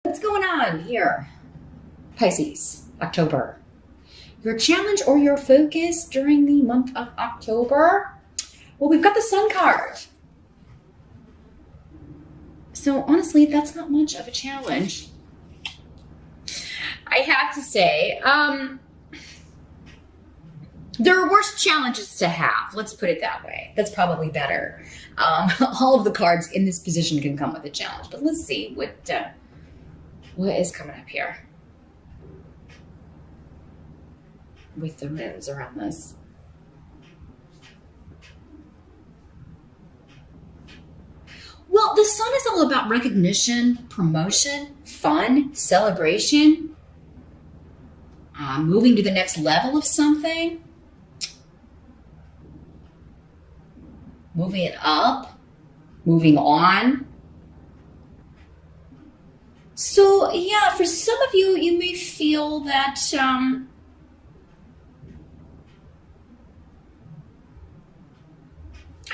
What's going on here? Pisces, October. Your challenge or your focus during the month of October? Well, we've got the Sun card. So honestly, that's not much of a challenge. I have to say, there are worse challenges to have. Let's put it that way. That's probably better. All of the cards in this position can come with a challenge, but let's see what is coming up here with the moons around this. Well, the Sun is all about recognition, promotion, fun, celebration, moving to the next level of something, moving it up, moving on. So yeah, for some of you, you may feel that I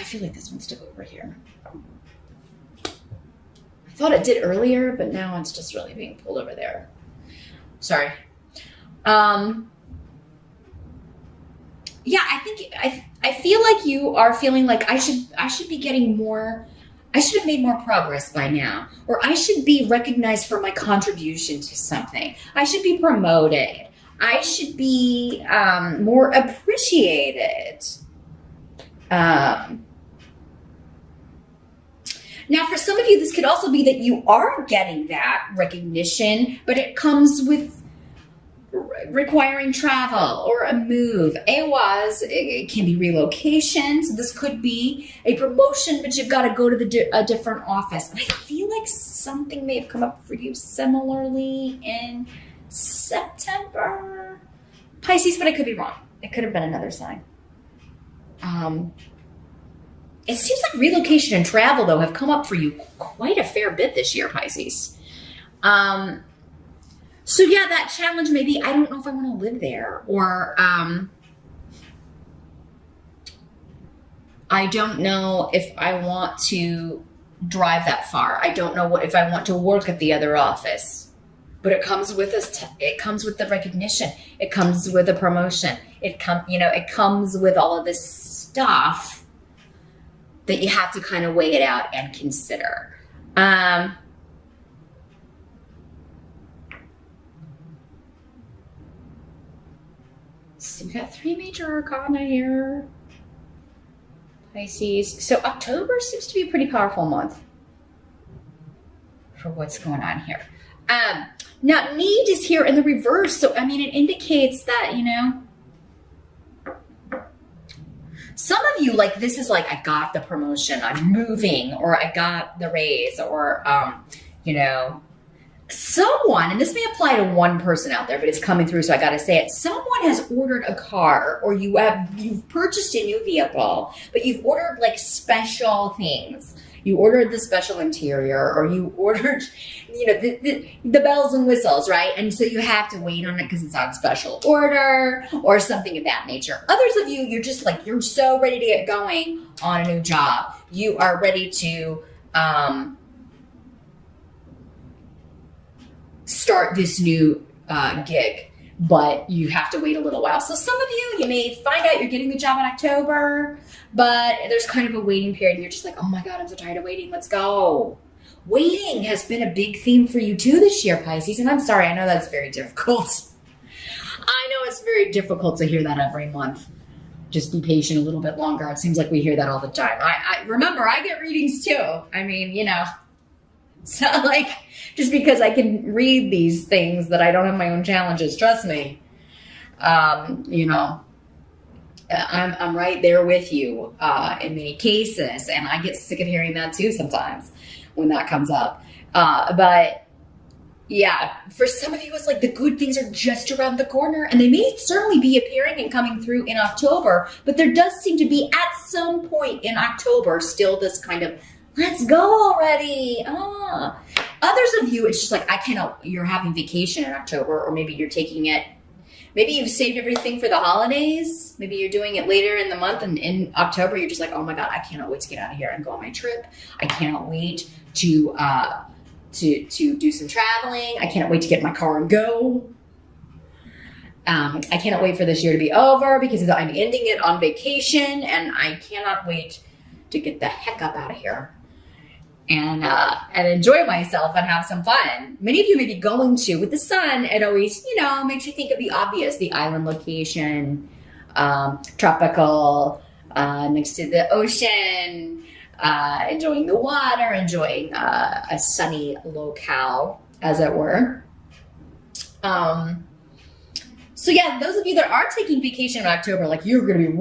feel like this one's stuck over here. I thought it did earlier, but now it's just really being pulled over there. Sorry. Yeah, I feel like you are feeling like I should be getting more. I should have made more progress by now, or I should be recognized for my contribution to something. I should be promoted. I should be more appreciated. Now, for some of you, this could also be that you are getting that recognition, but it comes with requiring travel or a move. It can be relocation. So this could be a promotion, but you've got to go to a different office. And I feel like something may have come up for you similarly in September. Pisces, but I could be wrong. It could have been another sign. It seems like relocation and travel, though, have come up for you quite a fair bit this year, Pisces. So yeah, that challenge maybe, I don't know if I want to live there, or I don't know if I want to drive that far. I don't know if I want to work at the other office. But it comes with it comes with the recognition. It comes with a promotion. It comes with all of this stuff that you have to kind of weigh it out and consider. So we've got 3 major arcana here, Pisces. So October seems to be a pretty powerful month for what's going on here. Now, need is here in the reverse. So, I mean, it indicates that, some of you, like, this is like, I got the promotion, I'm moving, or I got the raise, or, someone, and this may apply to one person out there, but it's coming through, so I got to say it. Someone has ordered a car, or you've purchased a new vehicle, but you've ordered like special things. You ordered the special interior, or you ordered, the bells and whistles, right? And so you have to wait on it because it's on special order or something of that nature. Others of you, you're just like, you're so ready to get going on a new job. You are ready to start this new gig, but you have to wait a little while. So some of you may find out you're getting the job in October, but there's kind of a waiting period, and you're just like, oh my God, I'm so tired of waiting. Let's go. Waiting has been a big theme for you too this year, Pisces, and I'm sorry, I know that's very difficult. I know it's very difficult to hear that every month. Just be patient a little bit longer. It seems like we hear that all the time. I remember, I get readings too. I mean, so like, just because I can read these things that I don't have my own challenges, trust me, I'm right there with you in many cases, and I get sick of hearing that too sometimes when that comes up. But yeah, for some of you, it's like the good things are just around the corner, and they may certainly be appearing and coming through in October, but there does seem to be at some point in October still this kind of, let's go already. Others of you, it's just like, I cannot, you're having vacation in October, or maybe you're taking it, maybe you've saved everything for the holidays. Maybe you're doing it later in the month, and in October, you're just like, oh my God, I cannot wait to get out of here and go on my trip. I cannot wait to to do some traveling. I cannot wait to get in my car and go. I cannot wait for this year to be over because I'm ending it on vacation, and I cannot wait to get the heck up out of here and enjoy myself and have some fun. Many of you may be going to with the sun. It always, makes you think of the obvious, the island location, tropical, next to the ocean, enjoying the water, enjoying a sunny locale, as it were. So yeah, those of you that are taking vacation in October, like you're going to be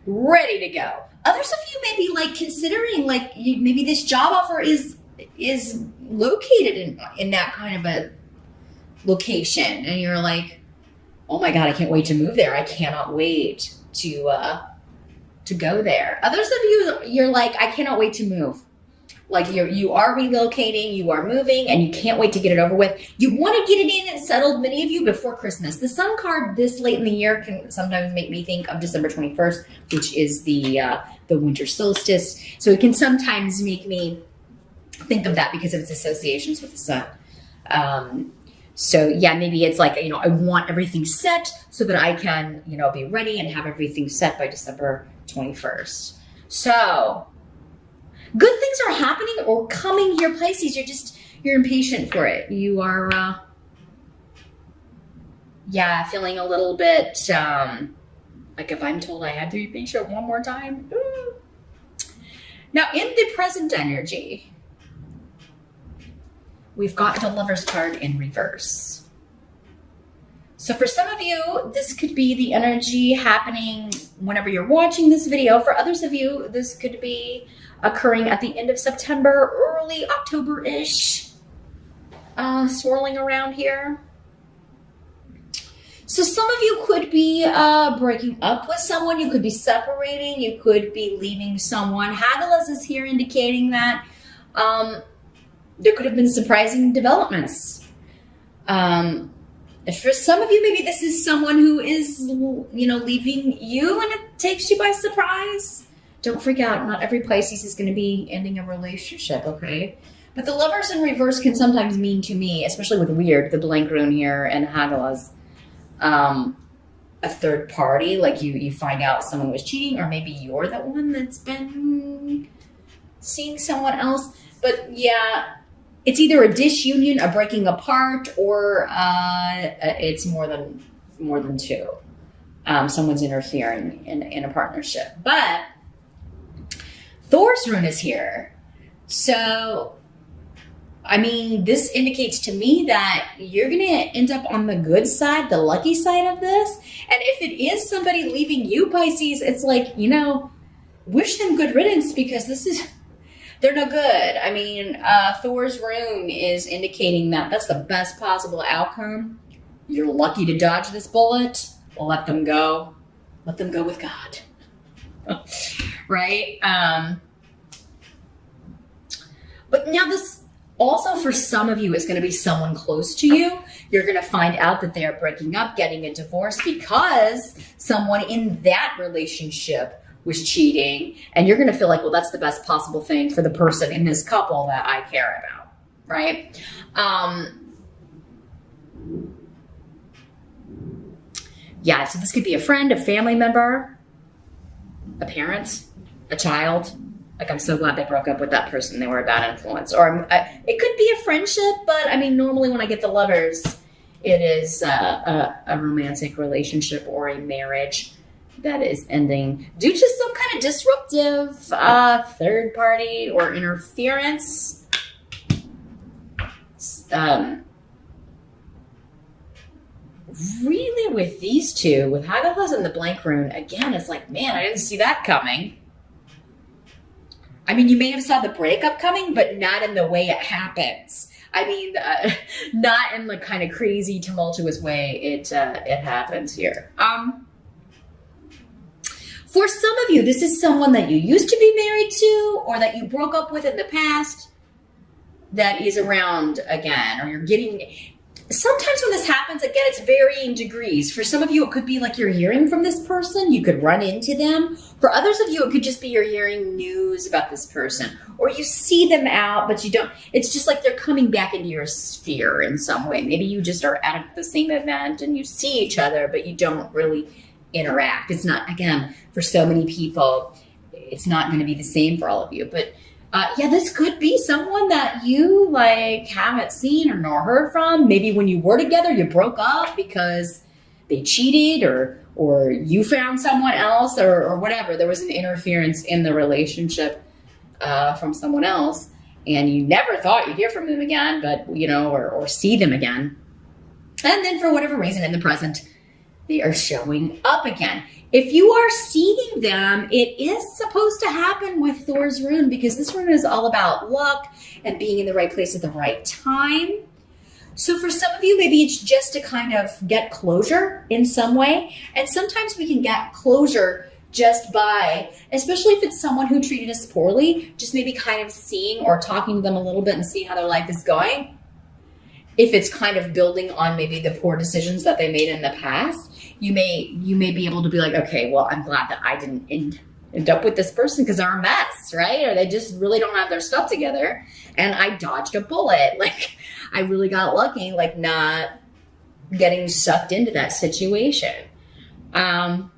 ready to go. Others of you may be like considering, like maybe this job offer is located in that kind of a location, and you're like, oh my God, I can't wait to move there. I cannot wait to go there. Others of you, you're like, I cannot wait to move. Like you are relocating, you are moving, and you can't wait to get it over with. You want to get it in and settled, many of you, before Christmas. The sun card this late in the year can sometimes make me think of December 21st, which is the winter solstice. So it can sometimes make me think of that because of its associations with the sun. So yeah, maybe it's like, I want everything set so that I can, be ready and have everything set by December 21st. So good things are happening or coming here, Pisces. You're impatient for it. You are, feeling a little bit, like if I'm told I had to be patient one more time. Ooh. Now, in the present energy, we've got the Lover's card in reverse. So for some of you, this could be the energy happening whenever you're watching this video. For others of you, this could be occurring at the end of September, early October-ish, swirling around here. So some of you could be breaking up with someone. You could be separating. You could be leaving someone. Hagelas is here indicating that there could have been surprising developments. For some of you, maybe this is someone who is, leaving you and it takes you by surprise. Don't freak out. Not every Pisces is going to be ending a relationship, okay? But the Lovers in reverse can sometimes mean to me, especially with weird, the blank rune here, and Hagelas, a third party. Like you find out someone was cheating, or maybe you're the one that's been seeing someone else. But yeah, it's either a disunion, a breaking apart, or it's more than two. Someone's interfering in a partnership. But Thor's rune is here. So, this indicates to me that you're going to end up on the good side, the lucky side of this. And if it is somebody leaving you, Pisces, it's like, wish them good riddance, because they're no good. Thor's rune is indicating that that's the best possible outcome. You're lucky to dodge this bullet. Let them go. Let them go with God. Right? But now this also for some of you is going to be someone close to you. You're going to find out that they are breaking up, getting a divorce because someone in that relationship was cheating. And you're going to feel like, well, that's the best possible thing for the person in this couple that I care about. Right? So this could be a friend, a family member, a parent, a child. Like, I'm so glad they broke up with that person. They were a bad influence. Or it could be a friendship, but normally when I get the Lovers, it is a romantic relationship or a marriage that is ending due to some kind of disruptive third party or interference. Really with these two, with Hagelas and the blank rune, again, it's like, man, I didn't see that coming. You may have saw the breakup coming, but not in the way it happens. Not in the kind of crazy, tumultuous way it happens here. For some of you, this is someone that you used to be married to, or that you broke up with in the past, that is around again, or you're getting. sometimes when this happens, again, it's varying degrees. For some of you, it could be like you're hearing from this person. You could run into them. For others of you, it could just be you're hearing news about this person, or you see them out, but you don't. It's just like they're coming back into your sphere in some way. Maybe you just are at the same event and you see each other, but you don't really interact. It's not, again, for so many people, it's not going to be the same for all of you. But yeah, this could be someone that you like haven't seen or nor heard from. Maybe when you were together, you broke up because they cheated, or you found someone else, or whatever. There was an interference in the relationship from someone else, and you never thought you'd hear from them again, but you know, or see them again. And then for whatever reason in the present, they are showing up again. If you are seeing them, it is supposed to happen with Thor's rune, because this rune is all about luck and being in the right place at the right time. So for some of you, maybe it's just to kind of get closure in some way. And sometimes we can get closure just by, especially if it's someone who treated us poorly, just maybe kind of seeing or talking to them a little bit and seeing how their life is going. If it's kind of building on maybe the poor decisions that they made in the past, you may be able to be like, okay, well, I'm glad that I didn't end up with this person because they're a mess, right? Or they just really don't have their stuff together, and I dodged a bullet. Like, I really got lucky, like not getting sucked into that situation. Now,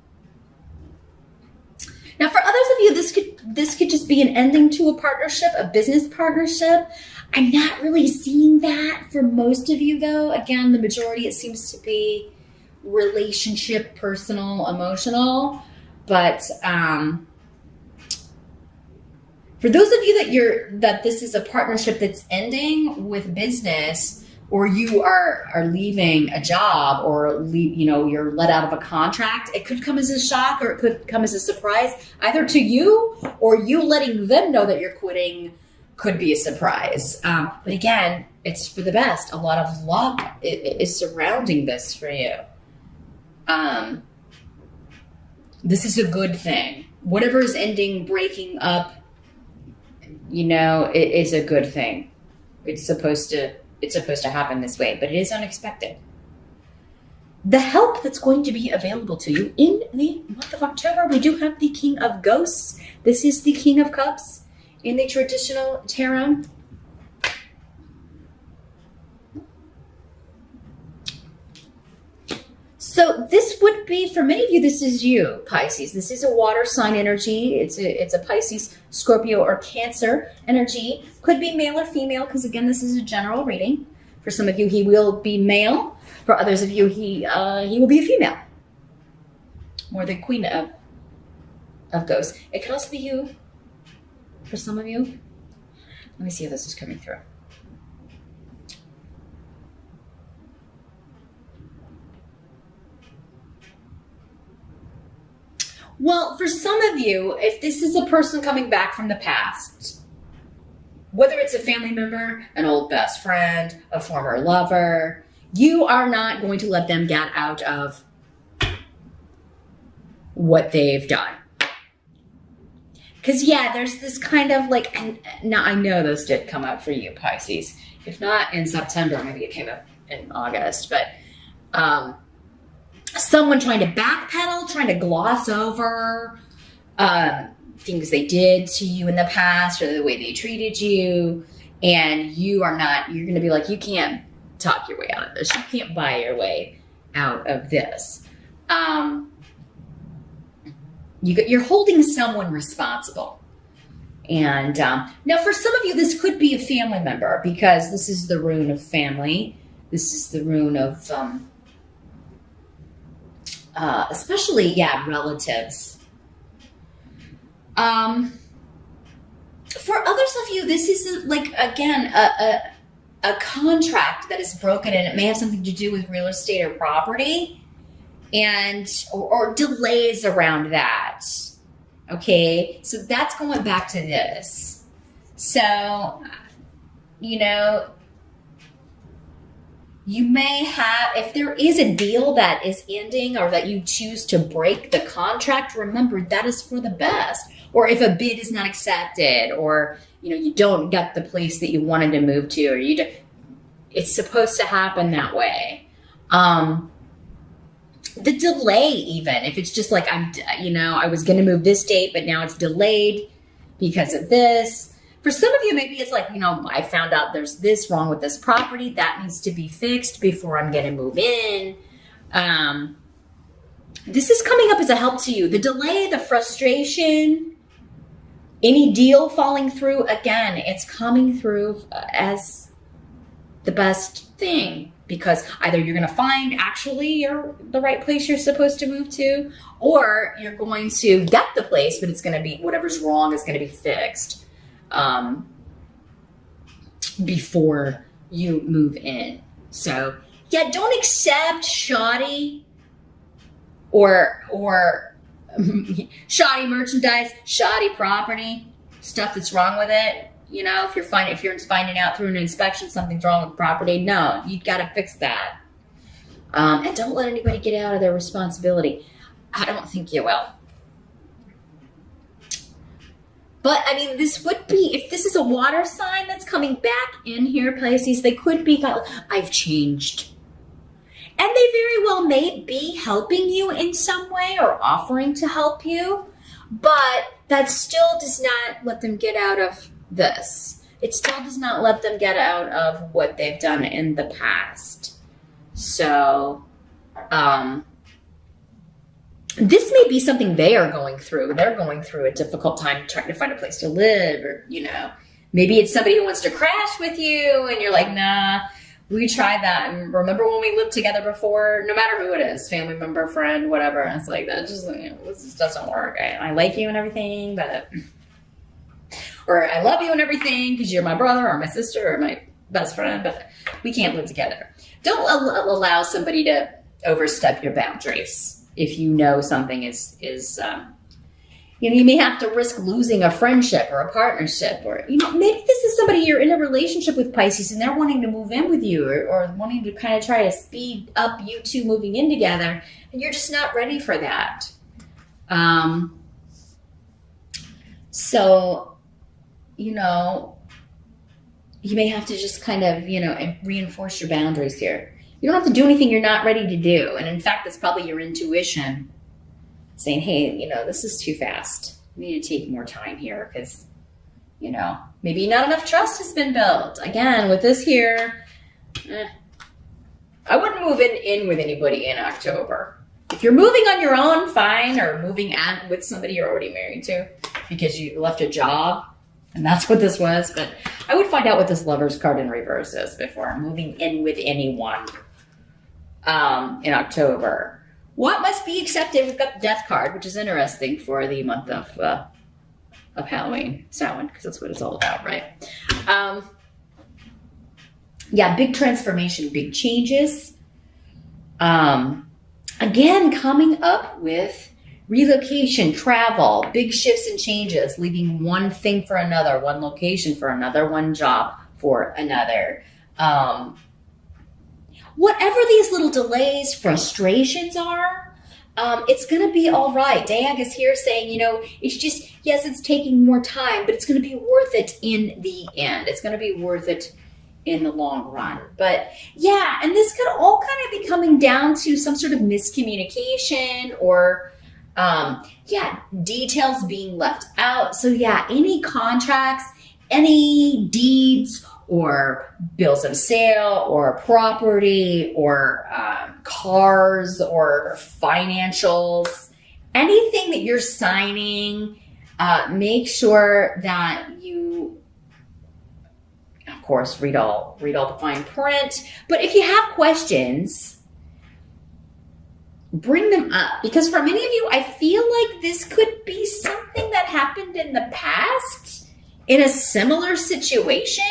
for others of you, this could just be an ending to a partnership, a business partnership. I'm not really seeing that for most of you, though. Again, the majority, it seems to be relationship, personal, emotional. But for those of you that this is a partnership that's ending with business, or you are leaving a job, or you're let out of a contract, it could come as a shock, or it could come as a surprise, either to you or you letting them know that you're quitting. Could be a surprise. But again, it's for the best. A lot of luck is surrounding this for you. This is a good thing. Whatever is ending, breaking up, it is a good thing. It's supposed to happen this way, but it is unexpected. The help that's going to be available to you in the month of October, we do have the King of Ghosts. This is the King of Cups in the traditional tarot. So this would be, for many of you, this is you, Pisces. This is a water sign energy. It's a Pisces, Scorpio, or Cancer energy. Could be male or female, because again, this is a general reading. For some of you, he will be male. For others of you, he will be a female. Or the Queen of Ghosts. It could also be you. For some of you, let me see if this is coming through. Well, for some of you, if this is a person coming back from the past, whether it's a family member, an old best friend, a former lover, you are not going to let them get out of what they've done. Because, yeah, there's this kind of like, and now I know those did come up for you, Pisces. If not in September, maybe it came up in August. But someone trying to backpedal, trying to gloss over things they did to you in the past, or the way they treated you. And you're going to be like, you can't talk your way out of this. You can't buy your way out of this. You're holding someone responsible. And now for some of you, this could be a family member, because this is the rune of family. This is the rune of, especially, relatives. For others of you, this is like, again, a contract that is broken, and it may have something to do with real estate or property. Or delays around that. Okay, so that's going back to this. So, you may have, if there is a deal that is ending, or that you choose to break the contract, remember that is for the best. Or if a bid is not accepted, or you don't get the place that you wanted to move to, or it's supposed to happen that way. The delay, even if it's just like, I was going to move this date, but now it's delayed because of this. For some of you, maybe it's like, I found out there's this wrong with this property that needs to be fixed before I'm going to move in. This is coming up as a help to you. The delay, the frustration, any deal falling through, again, it's coming through as the best thing, because either you're going to find actually the right place you're supposed to move to, or you're going to get the place, but it's going to be, whatever's wrong is going to be fixed before you move in. So yeah, don't accept shoddy or shoddy merchandise, shoddy property, stuff that's wrong with it. If you're finding out through an inspection something's wrong with the property, no, you got to fix that. And don't let anybody get out of their responsibility. I don't think you will. But I mean, this would be, if this is a water sign that's coming back in here, Pisces, they could be, I've changed. And they very well may be helping you in some way or offering to help you, but that still does not let them get out of this. It still does not let them get out of what they've done in the past. So, this may be something they are going through. They're going through a difficult time trying to find a place to live, or, maybe it's somebody who wants to crash with you and you're like, nah, we tried that. And remember when we lived together before, no matter who it is, family member, friend, whatever. And it's like, that just, this just doesn't work. I like you and everything, but, or I love you and everything because you're my brother or my sister or my best friend, but we can't live together. Don't allow somebody to overstep your boundaries. If you know something is you may have to risk losing a friendship or a partnership, or, maybe this is somebody you're in a relationship with, Pisces, and they're wanting to move in with you, or wanting to kind of try to speed up you two moving in together, and you're just not ready for that. So, you may have to just kind of, reinforce your boundaries here. You don't have to do anything you're not ready to do. And in fact, that's probably your intuition saying, hey, this is too fast. We need to take more time here because, maybe not enough trust has been built. Again, with this here, I wouldn't move in with anybody in October. If you're moving on your own, fine, or moving with somebody you're already married to because you left a job, and that's what this was. But I would find out what this Lover's card in reverse is before moving in with anyone. In October. What must be accepted? We've got the Death card, which is interesting for the month of Halloween. Samhain, because that's what it's all about, right? Yeah, big transformation, big changes. Again, coming up with relocation, travel, big shifts and changes, leaving one thing for another, one location for another, one job for another. Whatever these little delays, frustrations are, it's going to be all right. Diag is here saying, it's just, yes, it's taking more time, but it's going to be worth it in the end. It's going to be worth it in the long run. But yeah, and this could all kind of be coming down to some sort of miscommunication or, details being left out. So yeah, any contracts, any deeds, or bills of sale, or property, or cars, or financials, anything that you're signing, make sure that you, of course, read all the fine print. But if you have questions, bring them up, because for many of you, I feel like this could be something that happened in the past in a similar situation.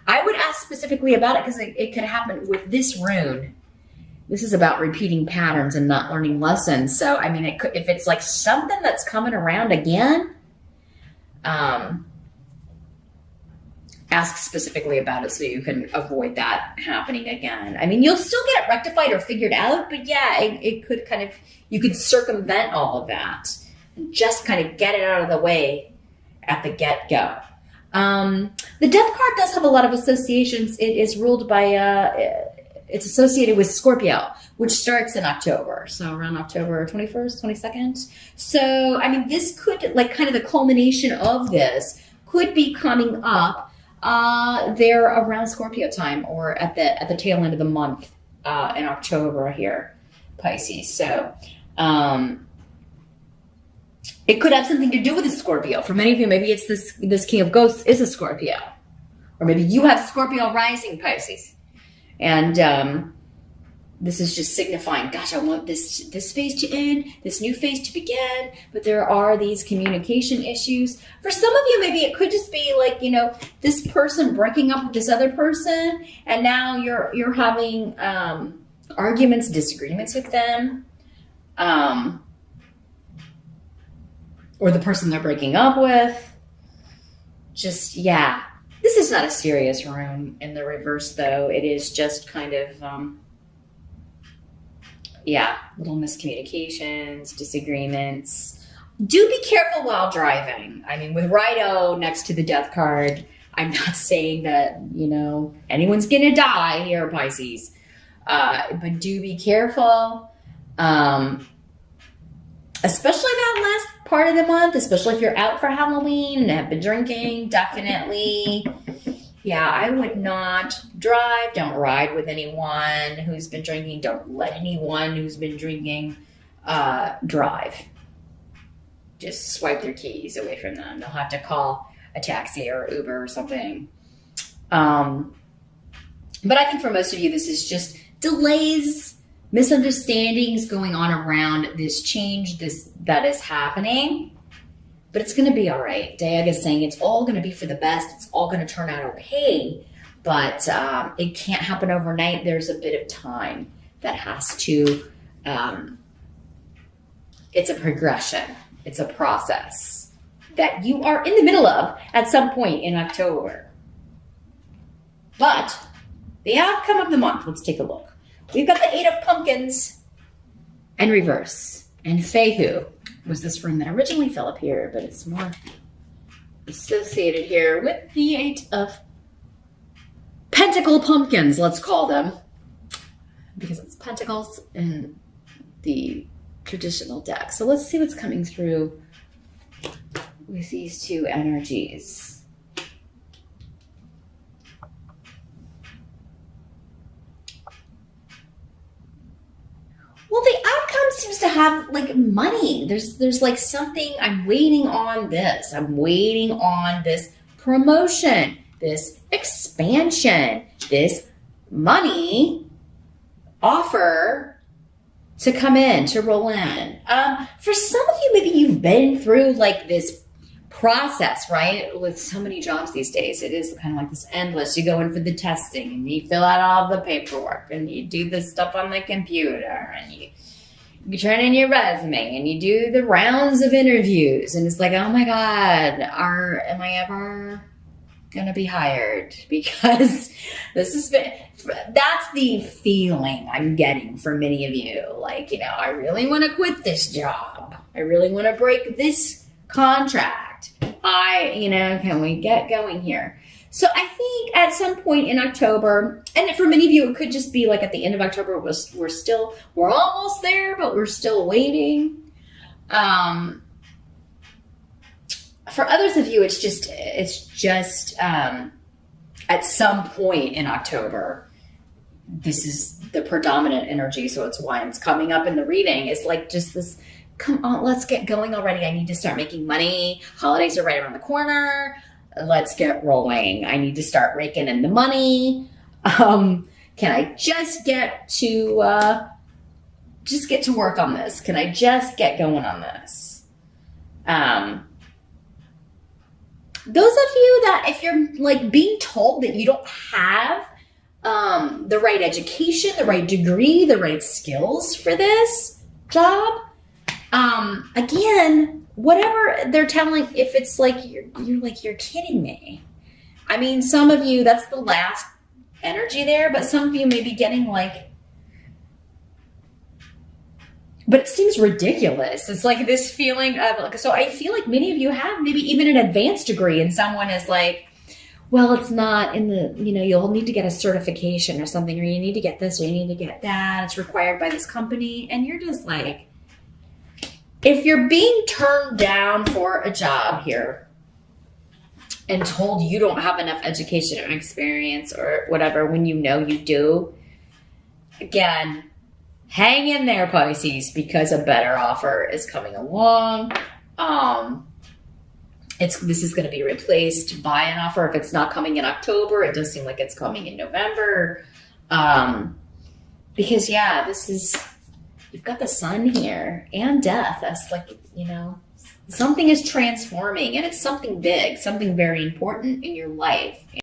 I would ask specifically about it because it could happen with this rune. This is about repeating patterns and not learning lessons. So, I mean, if it's like something that's coming around again, ask specifically about it so you can avoid that happening again. I mean, you'll still get it rectified or figured out, but yeah, it could kind of, you could circumvent all of that and just kind of get it out of the way at the get-go. The death card does have a lot of associations. It is ruled by, it's associated with Scorpio, which starts in October. So around October 21st, 22nd. So, I mean, this could, like, kind of the culmination of this could be coming up there around Scorpio time, or at the tail end of the month in October here, Pisces. So, it could have something to do with a Scorpio. For many of you, maybe it's this King of Ghosts is a Scorpio. Or maybe you have Scorpio rising, Pisces. And this is just signifying, gosh, I want this phase to end, this new phase to begin. But there are these communication issues. For some of you, maybe it could just be like, you know, this person breaking up with this other person. And now you're having arguments, disagreements with them. Or the person they're breaking up with. Just, yeah. This is not a serious room in the reverse, though. It is just kind of, yeah, little miscommunications, disagreements. Do be careful while driving. I mean, with Righto next to the death card, I'm not saying that, you know, anyone's going to die here, Pisces. But do be careful. Especially that last part of the month, especially if you're out for Halloween and have been drinking, definitely. Yeah, I would not drive. Don't ride with anyone who's been drinking. Don't let anyone who's been drinking drive. Just swipe their keys away from them. They'll have to call a taxi or Uber or something. But I think for most of you, this is just delays, misunderstandings going on around this change that is happening. But it's going to be all right. Diag is saying it's all going to be for the best. It's all going to turn out okay. But it can't happen overnight. There's a bit of time that has to, it's a progression. It's a process that you are in the middle of at some point in October. But the outcome of the month, let's take a look. We've got the 8 of Pumpkins and reverse. And Fehu was this room that originally fell up here, but it's more associated here with the 8 of Pentacle Pumpkins, let's call them. Because it's pentacles in the traditional deck. So let's see what's coming through with these two energies. Well, the outcome seems to have like money. There's like something, I'm waiting on this. I'm waiting on this promotion, this expansion, this money offer to come in, to roll in. For some of you, maybe you've been through like this process, right? With so many jobs these days, it is kind of like this endless. You go in for the testing and you fill out all the paperwork and you do this stuff on the computer and you turn in your resume and you do the rounds of interviews and it's like, oh my God, am I ever going to be hired? Because this has been, that's the feeling I'm getting for many of you. Like, you know, I really want to quit this job. I really want to break this contract. Can we get going here? So I think at some point in October, and for many of you, it could just be like at the end of October, we're almost there, but we're still waiting. For others of you, it's just at some point in October, this is the predominant energy. So it's why it's coming up in the reading. It's like just this, come on, let's get going already. I need to start making money. Holidays are right around the corner. Let's get rolling. I need to start raking in the money. Can I just get to work on this? Can I just get going on this? Those of you that if you're like being told that you don't have the right education, the right degree, the right skills for this job, again, whatever they're telling, if it's like you're kidding me. I mean, some of you, that's the last energy there, but some of you may be getting like, But it seems ridiculous. It's like this feeling of, like, so I feel like many of you have maybe even an advanced degree and someone is like, well, it's not in the, you'll need to get a certification or something, or you need to get this, or you need to get that. It's required by this company. And you're just like, if you're being turned down for a job here and told you don't have enough education or experience or whatever, when you know you do, again, hang in there, Pisces, because a better offer is coming along. This is going to be replaced by an offer. If it's not coming in October, it does seem like it's coming in November. Because you've got the sun here and death. That's like, something is transforming, and it's something big, something very important in your life.